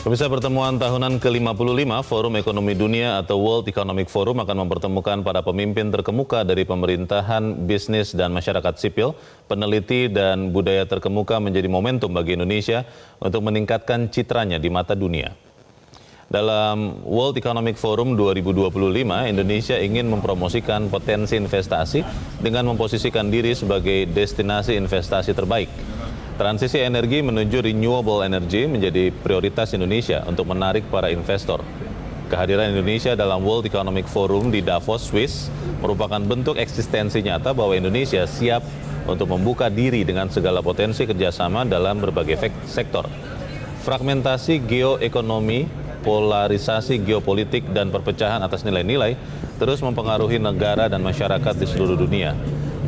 Pemirsa, pertemuan tahunan ke-55 Forum Ekonomi Dunia atau World Economic Forum akan mempertemukan para pemimpin terkemuka dari pemerintahan, bisnis, dan masyarakat sipil, peneliti, dan budaya terkemuka menjadi momentum bagi Indonesia untuk meningkatkan citranya di mata dunia. Dalam World Economic Forum 2025, Indonesia ingin mempromosikan potensi investasi dengan memposisikan diri sebagai destinasi investasi terbaik. Transisi energi menuju renewable energy menjadi prioritas Indonesia untuk menarik para investor. Kehadiran Indonesia dalam World Economic Forum di Davos, Swiss merupakan bentuk eksistensi nyata bahwa Indonesia siap untuk membuka diri dengan segala potensi kerjasama dalam berbagai sektor. Fragmentasi geoekonomi, polarisasi geopolitik, dan perpecahan atas nilai-nilai terus mempengaruhi negara dan masyarakat di seluruh dunia.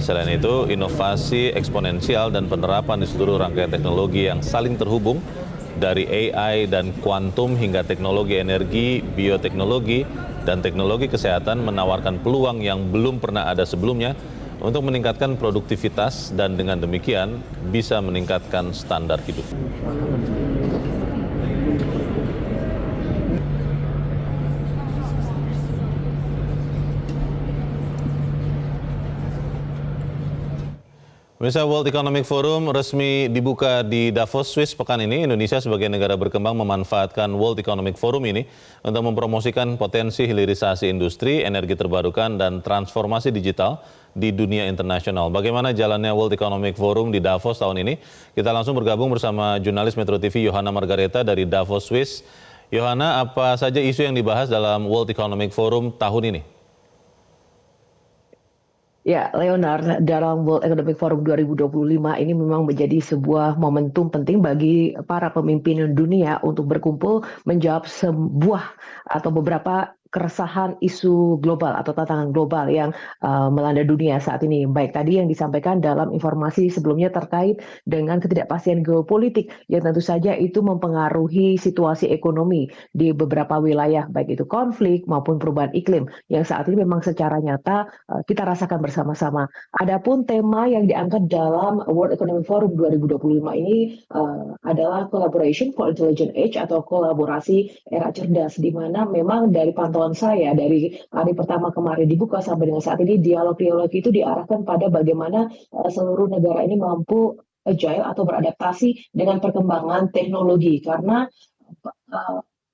Selain itu, inovasi eksponensial dan penerapan di seluruh rangkaian teknologi yang saling terhubung, dari AI dan kuantum hingga teknologi energi, bioteknologi, dan teknologi kesehatan menawarkan peluang yang belum pernah ada sebelumnya untuk meningkatkan produktivitas dan dengan demikian bisa meningkatkan standar hidup. Pemirsa, World Economic Forum resmi dibuka di Davos, Swiss pekan ini. Indonesia sebagai negara berkembang memanfaatkan World Economic Forum ini untuk mempromosikan potensi hilirisasi industri, energi terbarukan, dan transformasi digital di dunia internasional. Bagaimana jalannya World Economic Forum di Davos tahun ini? Kita langsung bergabung bersama jurnalis Metro TV Yohana Margareta dari Davos, Swiss. Yohana, apa saja isu yang dibahas dalam World Economic Forum tahun ini? Ya, Leonard, dalam World Economic Forum 2025 ini memang menjadi sebuah momentum penting bagi para pemimpin dunia untuk berkumpul menjawab sebuah atau beberapa keresahan isu global atau tantangan global yang melanda dunia saat ini. Baik tadi yang disampaikan dalam informasi sebelumnya terkait dengan ketidakpastian geopolitik yang tentu saja itu mempengaruhi situasi ekonomi di beberapa wilayah, baik itu konflik maupun perubahan iklim yang saat ini memang secara nyata kita rasakan bersama-sama. Adapun tema yang diangkat dalam World Economic Forum 2025 ini adalah Collaboration for Intelligent Age atau kolaborasi era cerdas, di mana memang dari pantauan saya dari hari pertama kemarin dibuka sampai dengan saat ini dialog-dialog itu diarahkan pada bagaimana seluruh negara ini mampu agile atau beradaptasi dengan perkembangan teknologi, karena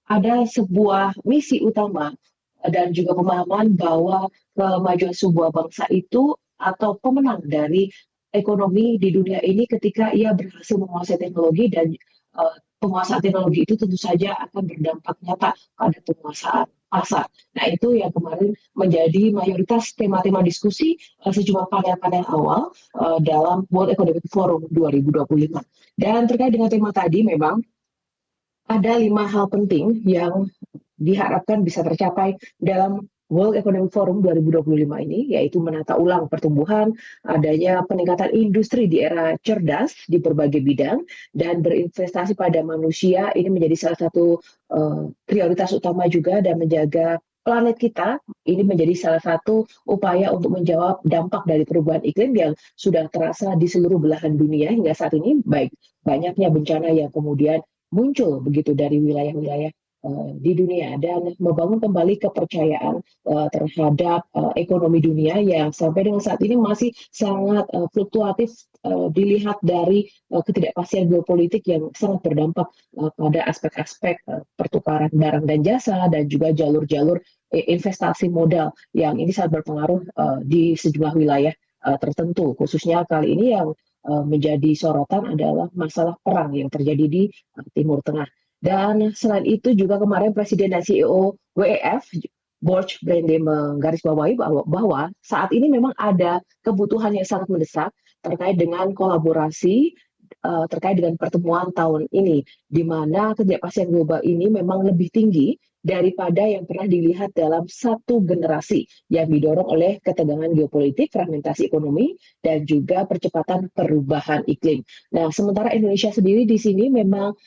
ada sebuah misi utama dan juga pemahaman bahwa kemajuan sebuah bangsa itu atau pemenang dari ekonomi di dunia ini ketika ia berhasil menguasai teknologi, dan penguasaan teknologi itu tentu saja akan berdampak nyata pada penguasaan pasar. Nah, itu yang kemarin menjadi mayoritas tema-tema diskusi sejumlah panel-panel awal dalam World Economic Forum 2025. Dan terkait dengan tema tadi, memang ada 5 hal penting yang diharapkan bisa tercapai dalam World Economic Forum 2025 ini, yaitu menata ulang pertumbuhan, adanya peningkatan industri di era cerdas di berbagai bidang, dan berinvestasi pada manusia. Ini menjadi salah satu prioritas utama juga, dan menjaga planet kita ini menjadi salah satu upaya untuk menjawab dampak dari perubahan iklim yang sudah terasa di seluruh belahan dunia hingga saat ini, baik banyaknya bencana yang kemudian muncul begitu dari wilayah-wilayah di dunia, dan membangun kembali kepercayaan terhadap ekonomi dunia yang sampai dengan saat ini masih sangat fluktuatif dilihat dari ketidakpastian geopolitik yang sangat berdampak pada aspek-aspek pertukaran barang dan jasa, dan juga jalur-jalur investasi modal yang ini sangat berpengaruh di sejumlah wilayah tertentu. Khususnya kali ini yang menjadi sorotan adalah masalah perang yang terjadi di Timur Tengah. Dan selain itu juga kemarin Presiden dan CEO WEF, Borch Brande, menggarisbawahi bahwa saat ini memang ada kebutuhan yang sangat mendesak terkait dengan kolaborasi terkait dengan pertemuan tahun ini, di mana ketidakpastian global ini memang lebih tinggi daripada yang pernah dilihat dalam satu generasi yang didorong oleh ketegangan geopolitik, fragmentasi ekonomi, dan juga percepatan perubahan iklim. Nah, sementara Indonesia sendiri di sini memang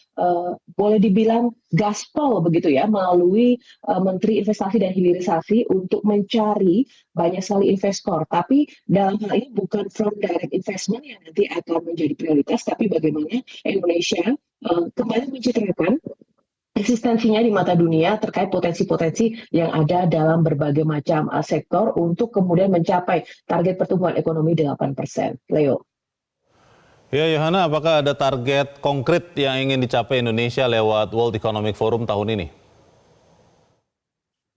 boleh dibilang gaspol begitu ya, melalui Menteri Investasi dan Hilirisasi untuk mencari banyak sekali investor. Tapi dalam hal ini bukan from direct investment yang nanti akan menjadi prioritas, tapi bagaimana Indonesia kembali mencitrakan eksistensinya di mata dunia terkait potensi-potensi yang ada dalam berbagai macam sektor untuk kemudian mencapai target pertumbuhan ekonomi 8%. Leo. Ya, Yohana, apakah ada target konkret yang ingin dicapai Indonesia lewat World Economic Forum tahun ini?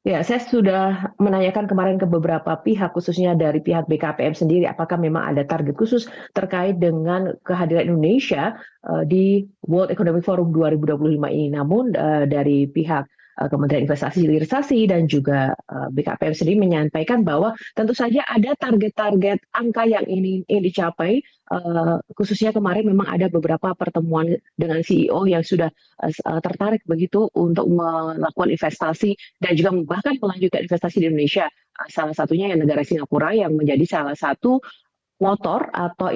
Ya, saya sudah menanyakan kemarin ke beberapa pihak, khususnya dari pihak BKPM sendiri, apakah memang ada target khusus terkait dengan kehadiran Indonesia di World Economic Forum 2025 ini. Namun dari pihak Kementerian Investasi Hilirisasi dan juga BKPM sendiri menyampaikan bahwa tentu saja ada target-target angka yang ingin dicapai. Khususnya kemarin memang ada beberapa pertemuan dengan CEO yang sudah tertarik begitu untuk melakukan investasi dan juga bahkan melanjutkan investasi di Indonesia. Salah satunya yang negara Singapura yang menjadi salah satu motor atau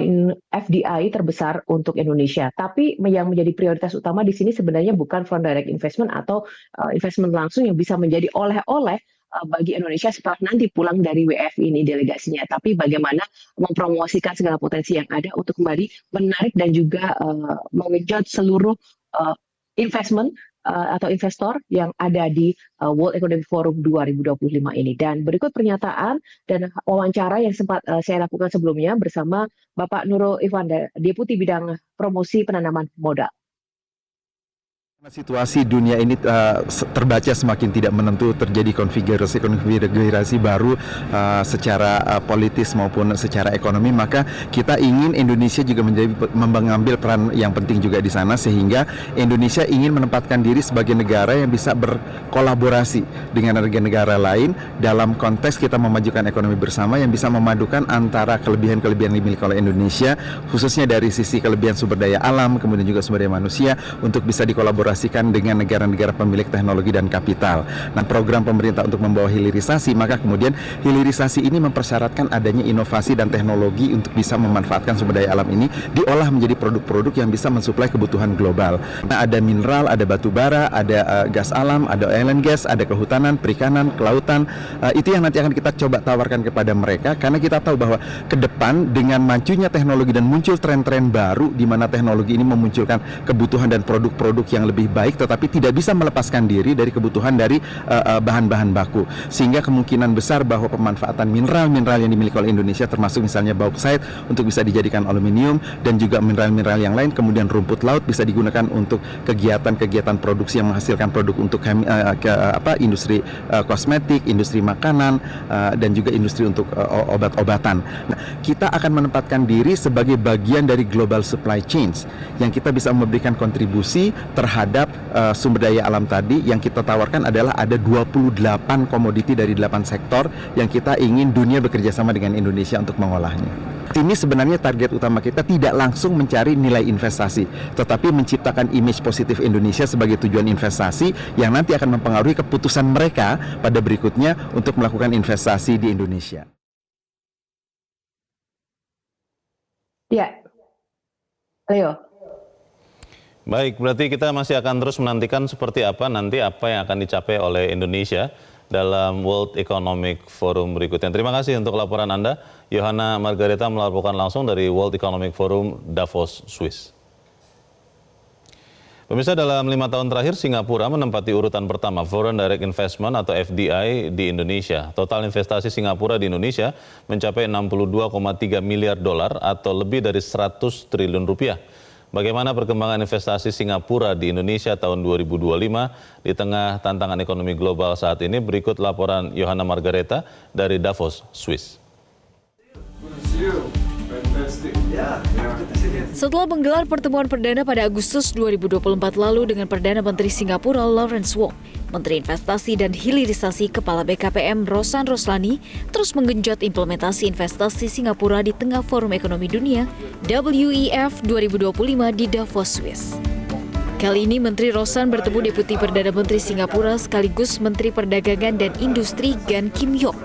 FDI terbesar untuk Indonesia. Tapi yang menjadi prioritas utama di sini sebenarnya bukan foreign direct investment atau investment langsung yang bisa menjadi oleh-oleh bagi Indonesia setelah nanti pulang dari WF ini delegasinya, tapi bagaimana mempromosikan segala potensi yang ada untuk kembali menarik dan juga mengenjot seluruh investment atau investor yang ada di World Economic Forum 2025 ini. Dan berikut pernyataan dan wawancara yang sempat saya lakukan sebelumnya bersama Bapak Nurul Ikhwan, Deputi Bidang Promosi Penanaman Modal. Situasi dunia ini terbaca semakin tidak menentu, terjadi konfigurasi baru secara politis maupun secara ekonomi, maka kita ingin Indonesia juga mengambil peran yang penting juga di sana, sehingga Indonesia ingin menempatkan diri sebagai negara yang bisa berkolaborasi dengan negara-negara lain dalam konteks kita memajukan ekonomi bersama yang bisa memadukan antara kelebihan-kelebihan yang dimiliki oleh Indonesia, khususnya dari sisi kelebihan sumber daya alam, kemudian juga sumber daya manusia, untuk bisa dikolaborasikan dengan negara-negara pemilik teknologi dan kapital. Nah, program pemerintah untuk membawa hilirisasi, maka kemudian hilirisasi ini mempersyaratkan adanya inovasi dan teknologi untuk bisa memanfaatkan sumber daya alam ini diolah menjadi produk-produk yang bisa mensuplai kebutuhan global. Nah, ada mineral, ada batu bara, ada gas alam, ada oil and gas, ada kehutanan, perikanan, kelautan. Itu yang nanti akan kita coba tawarkan kepada mereka, karena kita tahu bahwa ke depan dengan majunya teknologi dan muncul tren-tren baru di mana teknologi ini memunculkan kebutuhan dan produk-produk yang lebih baik, tetapi tidak bisa melepaskan diri dari kebutuhan dari bahan-bahan baku, sehingga kemungkinan besar bahwa pemanfaatan mineral-mineral yang dimiliki oleh Indonesia, termasuk misalnya bauxite untuk bisa dijadikan aluminium, dan juga mineral-mineral yang lain, kemudian rumput laut bisa digunakan untuk kegiatan-kegiatan produksi yang menghasilkan produk untuk industri kosmetik, industri makanan, dan juga industri untuk obat-obatan. Nah, kita akan menempatkan diri sebagai bagian dari global supply chains yang kita bisa memberikan kontribusi terhadap sumber daya alam tadi. Yang kita tawarkan adalah ada 28 komoditi dari 8 sektor yang kita ingin dunia bekerja sama dengan Indonesia untuk mengolahnya. Ini sebenarnya target utama kita tidak langsung mencari nilai investasi, tetapi menciptakan image positif Indonesia sebagai tujuan investasi yang nanti akan mempengaruhi keputusan mereka pada berikutnya untuk melakukan investasi di Indonesia. Ya, Leo. Baik, berarti kita masih akan terus menantikan seperti apa nanti apa yang akan dicapai oleh Indonesia dalam World Economic Forum berikutnya. Terima kasih untuk laporan Anda. Yohana Margareta melaporkan langsung dari World Economic Forum Davos, Swiss. Pemirsa, dalam 5 tahun terakhir Singapura menempati urutan pertama Foreign Direct Investment atau FDI di Indonesia. Total investasi Singapura di Indonesia mencapai 62,3 miliar dolar atau lebih dari 100 triliun rupiah. Bagaimana perkembangan investasi Singapura di Indonesia tahun 2025 di tengah tantangan ekonomi global saat ini? Berikut laporan Yohana Margareta dari Davos, Swiss. Setelah menggelar pertemuan perdana pada Agustus 2024 lalu dengan Perdana Menteri Singapura Lawrence Wong, Menteri Investasi dan Hilirisasi Kepala BKPM Rosan Roslani terus menggenjot implementasi investasi Singapura di tengah Forum Ekonomi Dunia WEF 2025 di Davos, Swiss. Kali ini Menteri Rosan bertemu Deputi Perdana Menteri Singapura sekaligus Menteri Perdagangan dan Industri Gan Kim Yok.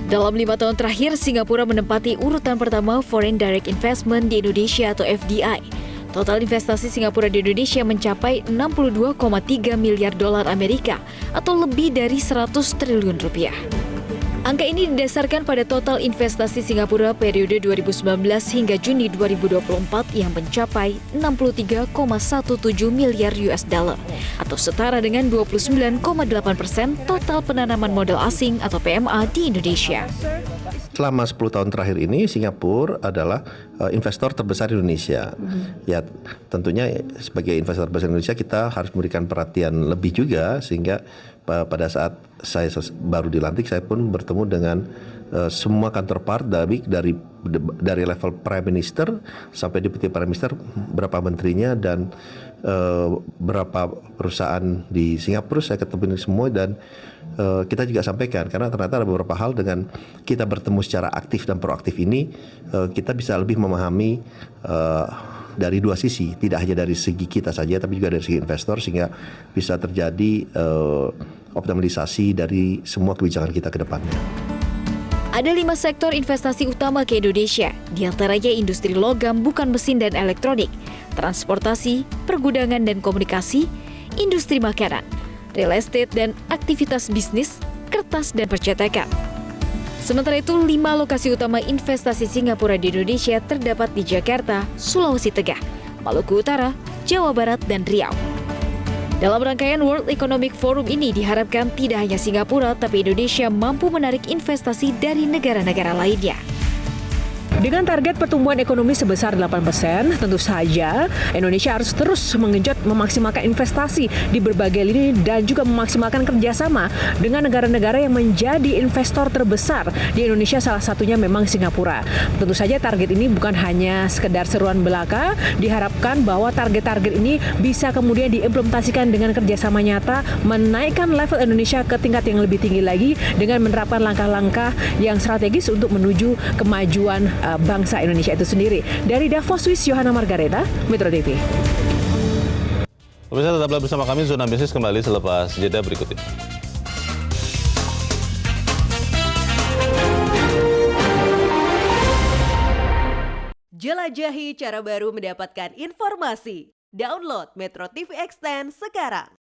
Dalam 5 tahun terakhir, Singapura menempati urutan pertama Foreign Direct Investment di Indonesia atau FDI. Total investasi Singapura di Indonesia mencapai 62,3 miliar dolar Amerika atau lebih dari 100 triliun rupiah. Angka ini didasarkan pada total investasi Singapura periode 2019 hingga Juni 2024 yang mencapai 63,17 miliar US dollar atau setara dengan 29,8% total penanaman modal asing atau PMA di Indonesia. Selama 10 tahun terakhir ini Singapura adalah investor terbesar di Indonesia. Ya, tentunya sebagai investor terbesar di Indonesia kita harus memberikan perhatian lebih juga, sehingga pada saat saya baru dilantik saya pun bertemu dengan semua counterpart dari level Prime Minister sampai Deputy Prime Minister, berapa menterinya dan berapa perusahaan di Singapura saya ketemu semua, dan kita juga sampaikan karena ternyata ada beberapa hal dengan kita bertemu secara aktif dan proaktif ini kita bisa lebih memahami dari dua sisi, tidak hanya dari segi kita saja tapi juga dari segi investor, sehingga bisa terjadi optimalisasi dari semua kebijakan kita ke depannya. Ada 5 sektor investasi utama ke Indonesia, diantaranya industri logam bukan mesin dan elektronik, transportasi, pergudangan dan komunikasi, industri makanan, real estate dan aktivitas bisnis, kertas dan percetakan. Sementara itu, 5 lokasi utama investasi Singapura di Indonesia terdapat di Jakarta, Sulawesi Tengah, Maluku Utara, Jawa Barat, dan Riau. Dalam rangkaian World Economic Forum ini diharapkan tidak hanya Singapura, tapi Indonesia mampu menarik investasi dari negara-negara lainnya. Dengan target pertumbuhan ekonomi sebesar 8%, tentu saja Indonesia harus terus menggenjot memaksimalkan investasi di berbagai lini dan juga memaksimalkan kerjasama dengan negara-negara yang menjadi investor terbesar di Indonesia, salah satunya memang Singapura. Tentu saja target ini bukan hanya sekedar seruan belaka, diharapkan bahwa target-target ini bisa kemudian diimplementasikan dengan kerjasama nyata, menaikkan level Indonesia ke tingkat yang lebih tinggi lagi dengan menerapkan langkah-langkah yang strategis untuk menuju kemajuan bangsa Indonesia itu sendiri. Dari Davos, Swiss, Yohana Margareta, Metro TV. Pemirsa, tetaplah bersama kami. Zona Bisnis kembali selepas jeda berikut ini. Jelajahi cara baru mendapatkan informasi. Download Metro TV Extend sekarang.